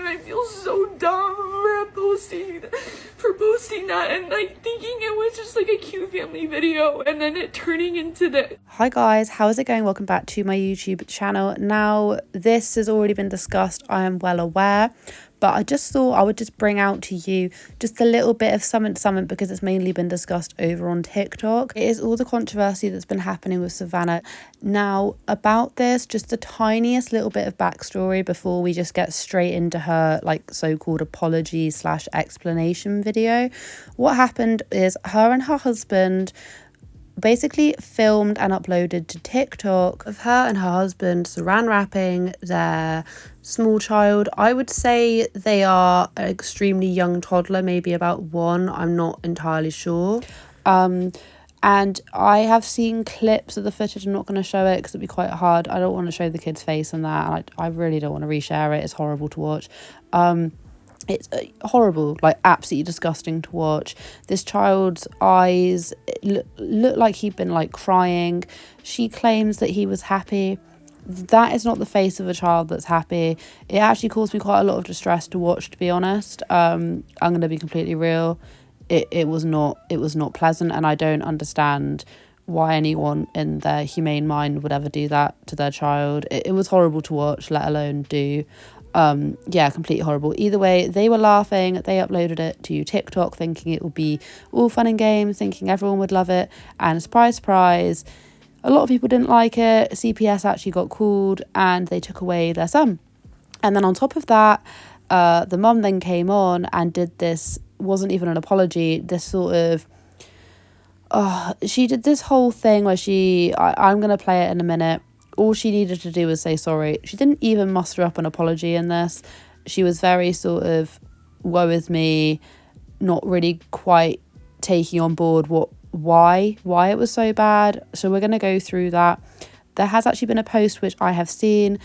and I feel so dumb for posting that and like thinking it was just like a cute family video and then it turning into this. Hi guys, how is it going? Welcome back to my YouTube channel. Now, this has already been discussed, I am well aware, but I just thought I would just bring out to you just a little bit of something because it's mainly been discussed over on TikTok. It is all the controversy that's been happening with Savannah. Now, about this, just the tiniest little bit of backstory before we just get straight into her like so-called apology / explanation video. What happened is her and her husband basically filmed and uploaded to TikTok of her and her husband saran wrapping their small child. I would say they are an extremely young toddler, maybe about 1. I'm not entirely sure. And I have seen clips of the footage. I'm not going to show it because it'd be quite hard. I don't want to show the kid's face and that. And I really don't want to reshare it. It's horrible to watch. It's horrible, like absolutely disgusting to watch. This child's eyes look like he'd been like crying. She claims that he was happy. That is not the face of a child that's happy. It actually caused me quite a lot of distress to watch, to be honest. I'm going to be completely real. It was not pleasant, and I don't understand why anyone in their humane mind would ever do that to their child. It was horrible to watch, let alone do. Yeah, completely horrible. Either way, they were laughing. They uploaded it to TikTok thinking it would be all fun and games, thinking everyone would love it. And surprise, surprise, a lot of people didn't like it. CPS actually got called and they took away their son. And then on top of that, the mum then came on and did this, wasn't even an apology, this sort of, she did this whole thing where I'm going to play it in a minute. All she needed to do was say sorry. She didn't even muster up an apology in this. She was very sort of, woe is me, not really quite taking on board why it was so bad. So we're going to go through that. There has actually been a post which I have seen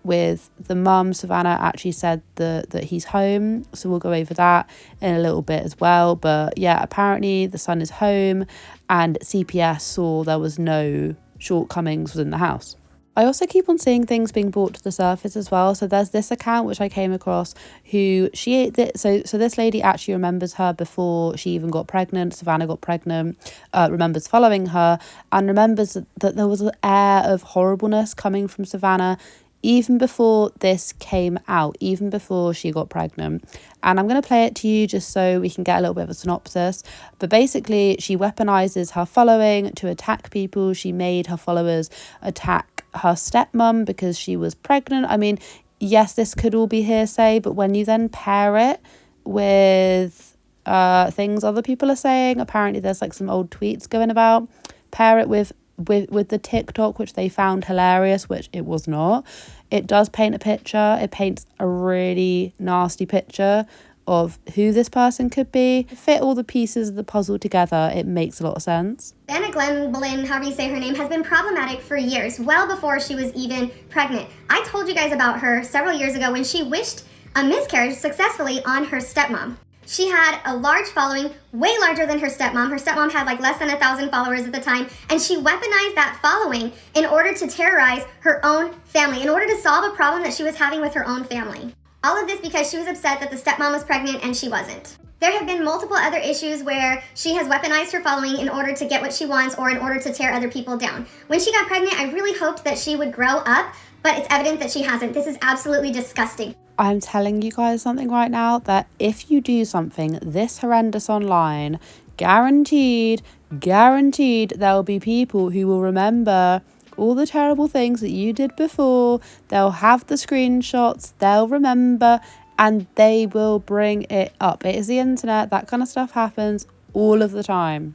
with the mum. Savannah actually said that he's home. So we'll go over that in a little bit as well. But yeah, apparently the son is home and CPS saw there was no shortcomings within the house. I also keep on seeing things being brought to the surface as well. So there's this account which I came across who so this lady actually remembers her before she even got pregnant. Savannah got pregnant, remembers following her and remembers that there was an air of horribleness coming from Savannah even before this came out, even before she got pregnant. And I'm going to play it to you just so we can get a little bit of a synopsis. But basically, she weaponizes her following to attack people. She made her followers attack her stepmom because she was pregnant. I mean, yes, this could all be hearsay, but when you then pair it with things other people are saying, apparently there's like some old tweets going about, pair it with the TikTok, which they found hilarious, which it was not. It does paint a picture. It paints a really nasty picture of who this person could be. Fit all the pieces of the puzzle together, it makes a lot of sense. SAVANNAH Glembin, however you say her name, has been problematic for years, well before she was even pregnant. I told you guys about her several years ago when she wished a miscarriage successfully on her stepmom. She had a large following, way larger than her stepmom. Her stepmom had like less than 1,000 followers at the time, and she weaponized that following in order to terrorize her own family, in order to solve a problem that she was having with her own family. All of this because she was upset that the stepmom was pregnant and she wasn't. There have been multiple other issues where she has weaponized her following in order to get what she wants or in order to tear other people down. When she got pregnant, I really hoped that she would grow up, but it's evident that she hasn't. This is absolutely disgusting. I'm telling you guys something right now, that if you do something this horrendous online, guaranteed there will be people who will remember all the terrible things that you did before. They'll have the screenshots, they'll remember, and they will bring it up. It is the internet. That kind of stuff happens all of the time.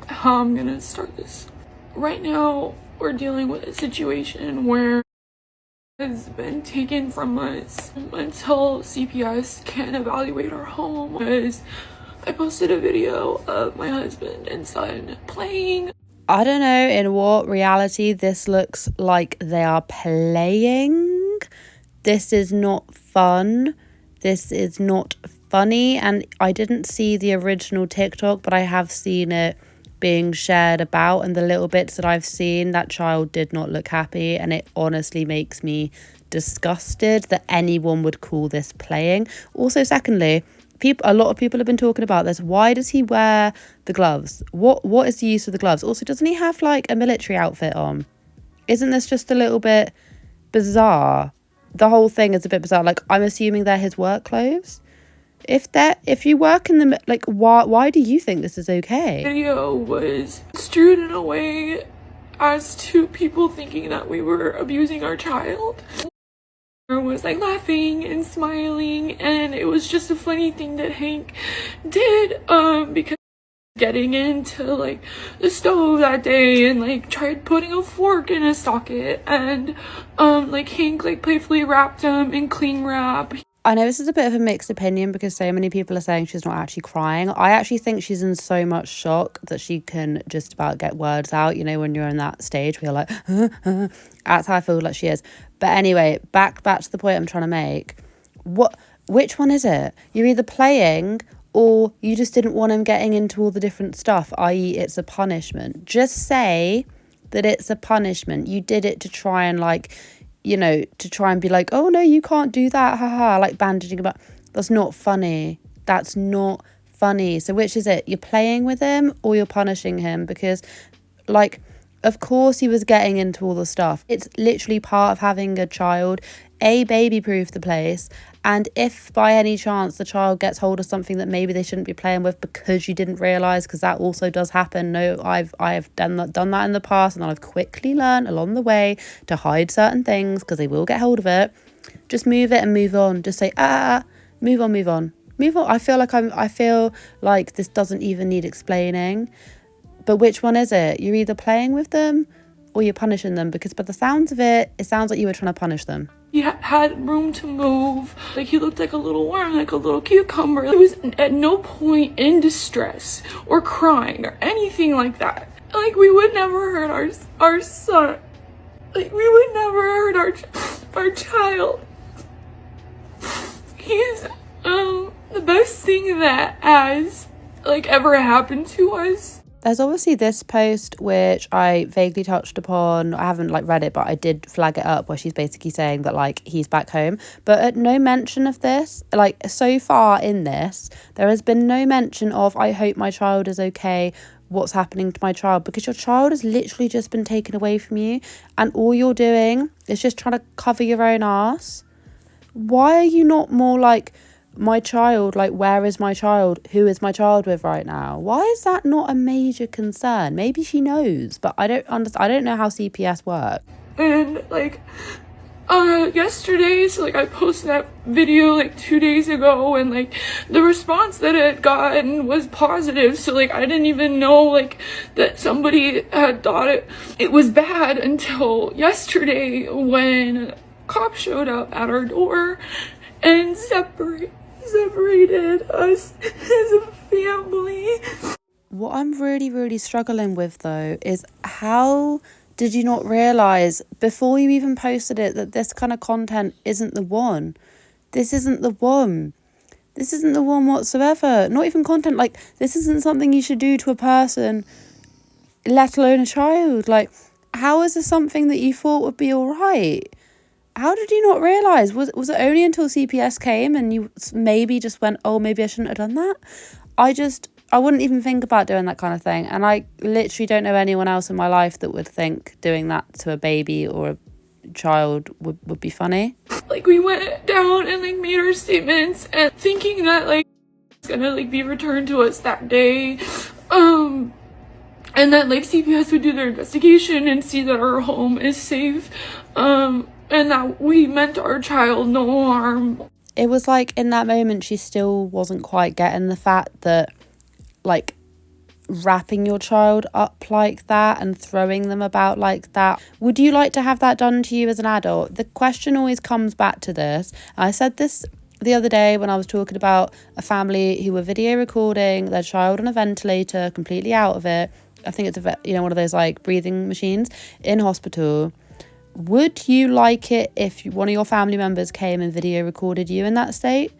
How I'm gonna start this. Right now, we're dealing with a situation where has been taken from us until CPS can evaluate our home, because I posted a video of my husband and son playing. I don't know in what reality this looks like they are playing. This is not fun. This is not funny. And I didn't see the original TikTok, but I have seen it being shared about, and the little bits that I've seen, that child did not look happy, and it honestly makes me disgusted that anyone would call this playing. Also, secondly, a lot of people have been talking about this. Why does he wear the gloves? What is the use of the gloves? Also, doesn't he have like a military outfit on? Isn't this just a little bit bizarre? The whole thing is a bit bizarre. Like, I'm assuming they're his work clothes. If you work in the, like, why do you think this is okay? Video was construed in a way as to people thinking that we were abusing our child. I was like laughing and smiling, and it was just a funny thing that Hank did, because getting into like the stove that day and like tried putting a fork in a socket, and like Hank like playfully wrapped him in cling wrap. I know this is a bit of a mixed opinion because so many people are saying she's not actually crying. I actually think she's in so much shock that she can just about get words out. You know, when you're in that stage where you're like, that's how I feel like she is. But anyway, back to the point I'm trying to make. Which one is it? You're either playing or you just didn't want him getting into all the different stuff, i.e. it's a punishment. Just say that it's a punishment. You did it to try and like, you know, to try and be like, oh no, you can't do that, haha, like bandaging about. That's not funny. That's not funny. So which is it? You're playing with him or you're punishing him? Because like, of course he was getting into all the stuff. It's literally part of having a child. Baby proof the place, and if by any chance the child gets hold of something that maybe they shouldn't be playing with because you didn't realize, because that also does happen. No, I've done that in the past, and I've quickly learned along the way to hide certain things because they will get hold of it. Just move it and move on. Just say move on. I feel like this doesn't even need explaining. But which one is it? You're either playing with them or you're punishing them, because by the sounds of it, it sounds like you were trying to punish them. He had room to move. Like, he looked like a little worm, like a little cucumber. He was at no point in distress or crying or anything like that. Like, we would never hurt our son. Like, we would never hurt our child. He's the best thing that has like ever happened to us. There's obviously this post which I vaguely touched upon. I haven't like read it, but I did flag it up, where she's basically saying that like he's back home. But at no mention of this, like so far in this, there has been no mention of I hope my child is okay, what's happening to my child, because your child has literally just been taken away from you, and all you're doing is just trying to cover your own ass. Why are you not more like, my child, like, where is my child? Who is my child with right now? Why is that not a major concern? Maybe she knows, but I don't know how CPS works. And like yesterday, so like I posted that video like 2 days ago, and like the response that it had gotten was positive. So like I didn't even know like that somebody had thought it was bad until yesterday, when cops showed up at our door and separated us as a family. What I'm really struggling with though is, how did you not realise before you even posted it that this kind of content isn't the one? This isn't the one. This isn't the one whatsoever. Not even content. Like, this isn't something you should do to a person, let alone a child. Like, how is this something that you thought would be all right? How did you not realise? Was it only until CPS came and you maybe just went, oh, maybe I shouldn't have done that? I wouldn't even think about doing that kind of thing. And I literally don't know anyone else in my life that would think doing that to a baby or a child would be funny. Like, we went down and like made our statements, and thinking that like it's gonna like be returned to us that day. And that like CPS would do their investigation and see that our home is safe. And that we meant our child no harm. It was like in that moment she still wasn't quite getting the fact that like wrapping your child up like that and throwing them about like that. Would you like to have that done to you as an adult? The question always comes back to this. I said this the other day when I was talking about a family who were video recording their child on a ventilator, completely out of it. I think it's one of those like breathing machines in hospital. Would you like it if one of your family members came and video recorded you in that state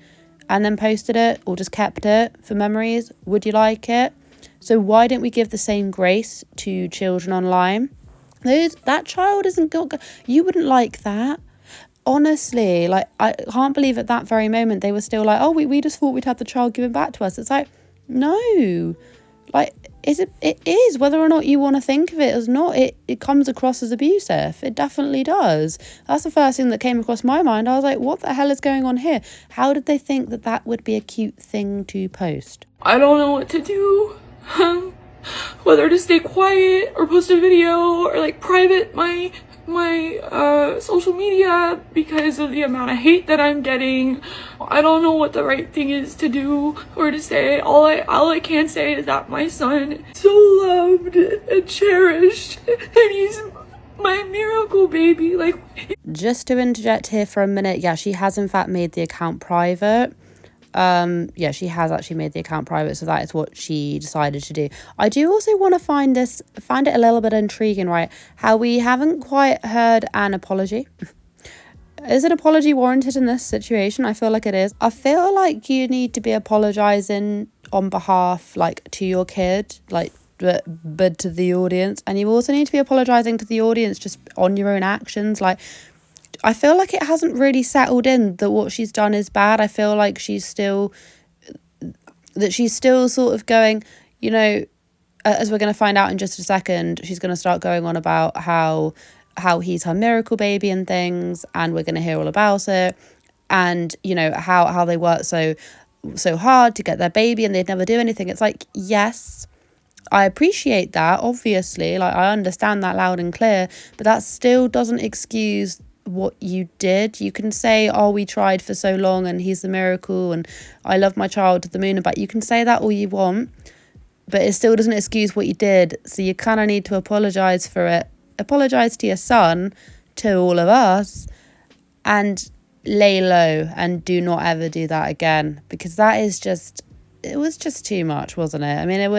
and then posted it, or just kept it for memories? Would you like it? So why don't we give the same grace to children online? That child isn't got, you wouldn't like that. Honestly, like, I can't believe at that very moment they were still like, oh, we just thought we'd have the child given back to us. It's like, no, like, it is, whether or not you want to think of it as not, it comes across as abusive. It definitely does. That's the first thing that came across my mind. I was like, what the hell is going on here? How did they think that that would be a cute thing to post? I don't know what to do. Whether to stay quiet or post a video or like private my social media because of the amount of hate that I'm getting. I don't know what the right thing is to do or to say. All I can say is that my son is so loved and cherished, and he's my miracle baby. Like, just to interject here for a minute, yeah, she has in fact made the account private. Yeah, she has actually made the account private, so that is what she decided to do. I do also want to find it a little bit intriguing, right, how we haven't quite heard an apology. Is an apology warranted in this situation? I feel like it is. I feel like you need to be apologizing on behalf, like, to your kid, like, but to the audience, and you also need to be apologizing to the audience just on your own actions. Like, I feel like it hasn't really settled in that what she's done is bad. I feel like she's still sort of going, you know, as we're going to find out in just a second, she's going to start going on about how he's her miracle baby and things, and we're going to hear all about it, and, you know, how they work so hard to get their baby and they'd never do anything. It's like, yes, I appreciate that, obviously, like, I understand that loud and clear, but that still doesn't excuse what you did. You can say, oh, we tried for so long and he's the miracle and I love my child to the moon and back. You can say that all you want, but it still doesn't excuse what you did. So you kind of need to apologize for it. Apologize to your son, to all of us, and lay low and do not ever do that again, because that is just, it was just too much, wasn't it? I mean, it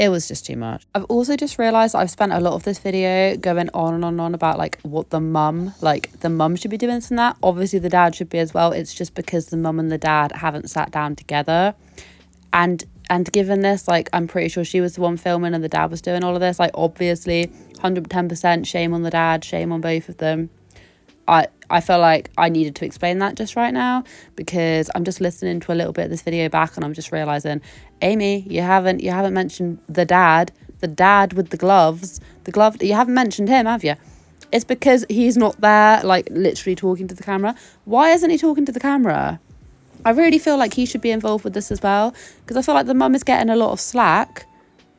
was just too much. I've also just realised I've spent a lot of this video going on and on about, like, what the mum should be doing from that. Obviously the dad should be as well. It's just because the mum and the dad haven't sat down together. And given this, like, I'm pretty sure she was the one filming and the dad was doing all of this. Like, obviously 110% shame on the dad, shame on both of them. I feel like I needed to explain that just right now, because I'm just listening to a little bit of this video back and I'm just realising, Amy, you haven't mentioned the dad with the gloves. You haven't mentioned him, have you? It's because he's not there, like, literally talking to the camera. Why isn't he talking to the camera? I really feel like he should be involved with this as well, because I feel like the mum is getting a lot of slack.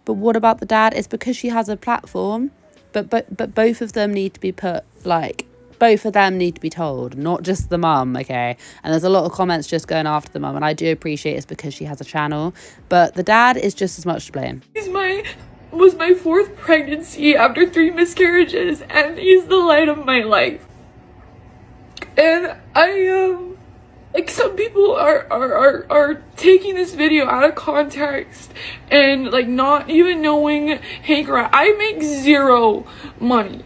But what about the dad? It's because she has a platform, but both of them need to be put, like, both of them need to be told, not just the mum, okay? And there's a lot of comments just going after the mum, and I do appreciate it's because she has a channel, but the dad is just as much to blame. Was my fourth pregnancy after 3 miscarriages, and he's the light of my life. And like, some people are taking this video out of context and, like, not even knowing, hey girl, I make zero money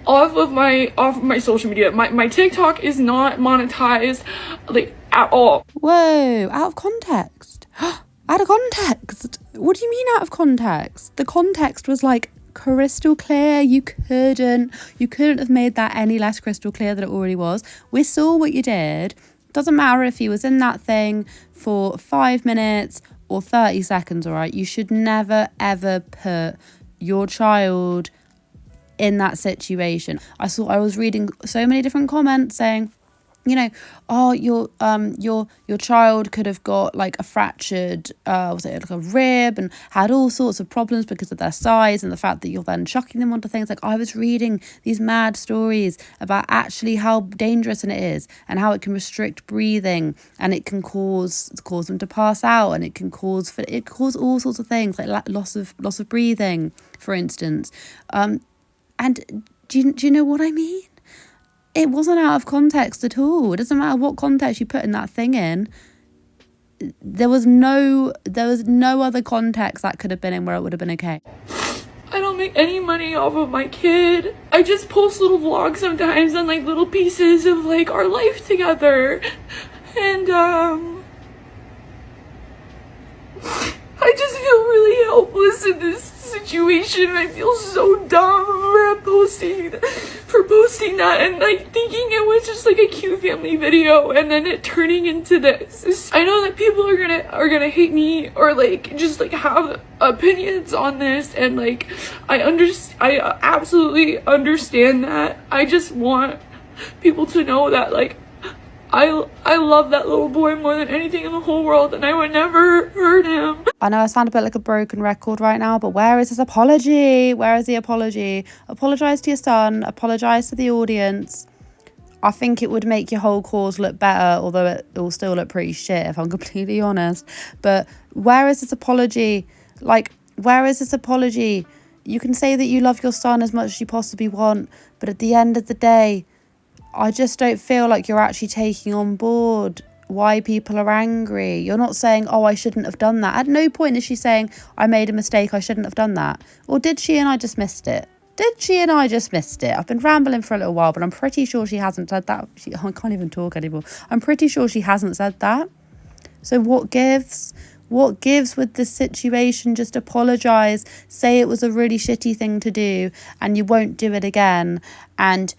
off of my social media. My TikTok is not monetized, like, at all. Whoa, out of context. Out of context? What do you mean out of context? The context was, like, crystal clear. You couldn't have made that any less crystal clear than it already was. We saw what you did. Doesn't matter if he was in that thing for 5 minutes or 30 seconds, all right? You should never, ever put your child in that situation. I was reading so many different comments saying, you know, oh, your child could have got, like, a fractured, was it like a rib, and had all sorts of problems because of their size and the fact that you're then chucking them onto things. Like, I was reading these mad stories about actually how dangerous it is and how it can restrict breathing, and it can cause them to pass out, and it can cause all sorts of things, like loss of breathing, for instance. And do you know what I mean? It wasn't out of context at all. It doesn't matter what context you put in that thing in. There was no other context that could have been in where it would have been okay. I don't make any money off of my kid. I just post little vlogs sometimes and, like, little pieces of, like, our life together. And I just feel feel really helpless in this situation. I feel so dumb for posting that and like thinking it was just like a cute family video and then it turning into this. I know that people are gonna hate me or like just like have opinions on this, and like I absolutely understand that. I just want people to know that like I love that little boy more than anything in the whole world, and I would never hurt him. I know I sound a bit like a broken record right now, but where is his apology? Where is the apology? Apologise to your son. Apologise to the audience. I think it would make your whole cause look better, although it will still look pretty shit if I'm completely honest. But where is this apology? Like, where is this apology? You can say that you love your son as much as you possibly want, but at the end of the day, I just don't feel like you're actually taking on board why people are angry. You're not saying, oh, I shouldn't have done that. At no point is she saying, I made a mistake, I shouldn't have done that. Or did she and I just missed it? I've been rambling for a little while, but I'm pretty sure she hasn't said that. I can't even talk anymore. I'm pretty sure she hasn't said that. So what gives? What gives with this situation? Just apologise. Say it was a really shitty thing to do and you won't do it again. And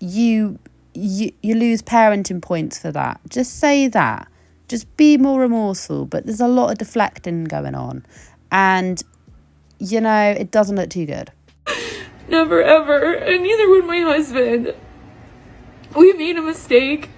you lose parenting points for that. Just say that. Just be more remorseful. But there's a lot of deflecting going on. And, you know, it doesn't look too good. Never ever. And neither would my husband. We made a mistake.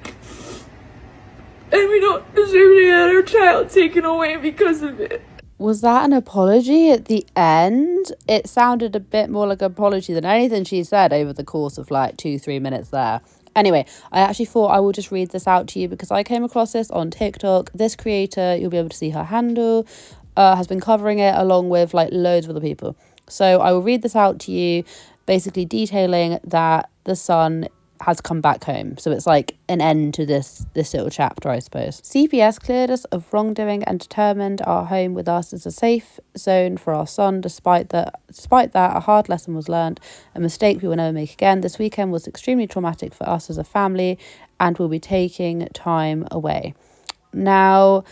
And we don't deserve to get our child taken away because of it. Was that an apology at the end? It sounded a bit more like an apology than anything she said over the course of like 2-3 minutes there. Anyway, I actually thought I will just read this out to you because I came across this on TikTok. This creator, you'll be able to see her handle, has been covering it along with like loads of other people. So I will read this out to you, basically detailing that the son has come back home. So it's like an end to this little chapter, I suppose. CPS cleared us of wrongdoing and determined our home with us as a safe zone for our son. Despite that, a hard lesson was learned, a mistake we will never make again. This weekend was extremely traumatic for us as a family and we'll be taking time away. Now,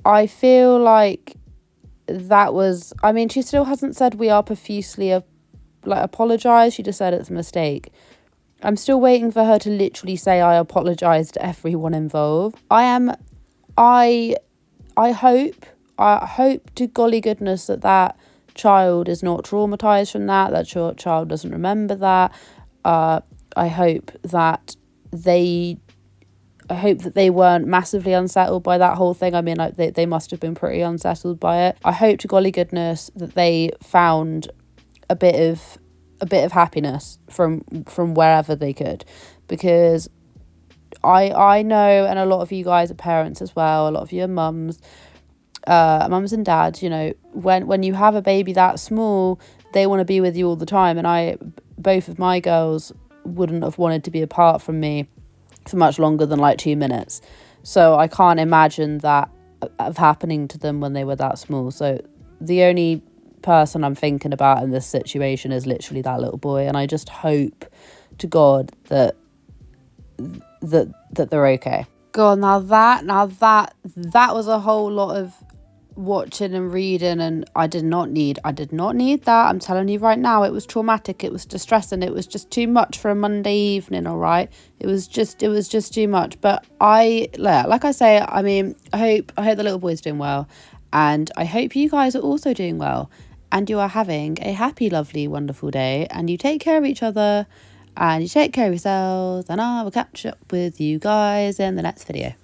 I feel like that was, I mean, she still hasn't said we are profusely apologise. She just said it's a mistake. I'm still waiting for her to literally say I apologise to everyone involved. I hope to golly goodness that child is not traumatised from that child doesn't remember that. I hope that they weren't massively unsettled by that whole thing. I mean, like they must have been pretty unsettled by it. I hope to golly goodness that they found a bit of happiness from wherever they could, because I know, and a lot of you guys are parents as well, a lot of you are mums and dads, you know, when you have a baby that small, they want to be with you all the time, and both of my girls wouldn't have wanted to be apart from me for much longer than like 2 minutes. So I can't imagine that of happening to them when they were that small. So the only person I'm thinking about in this situation is literally that little boy, and I just hope to God that they're okay. God, now that was a whole lot of watching and reading, and I did not need that. I'm telling you right now, it was traumatic, it was distressing, it was just too much for a Monday evening. All right, it was just too much. But like I say, I mean, I hope the little boy's doing well, and I hope you guys are also doing well, and you are having a happy, lovely, wonderful day, and you take care of each other and you take care of yourselves, and I will catch up with you guys in the next video.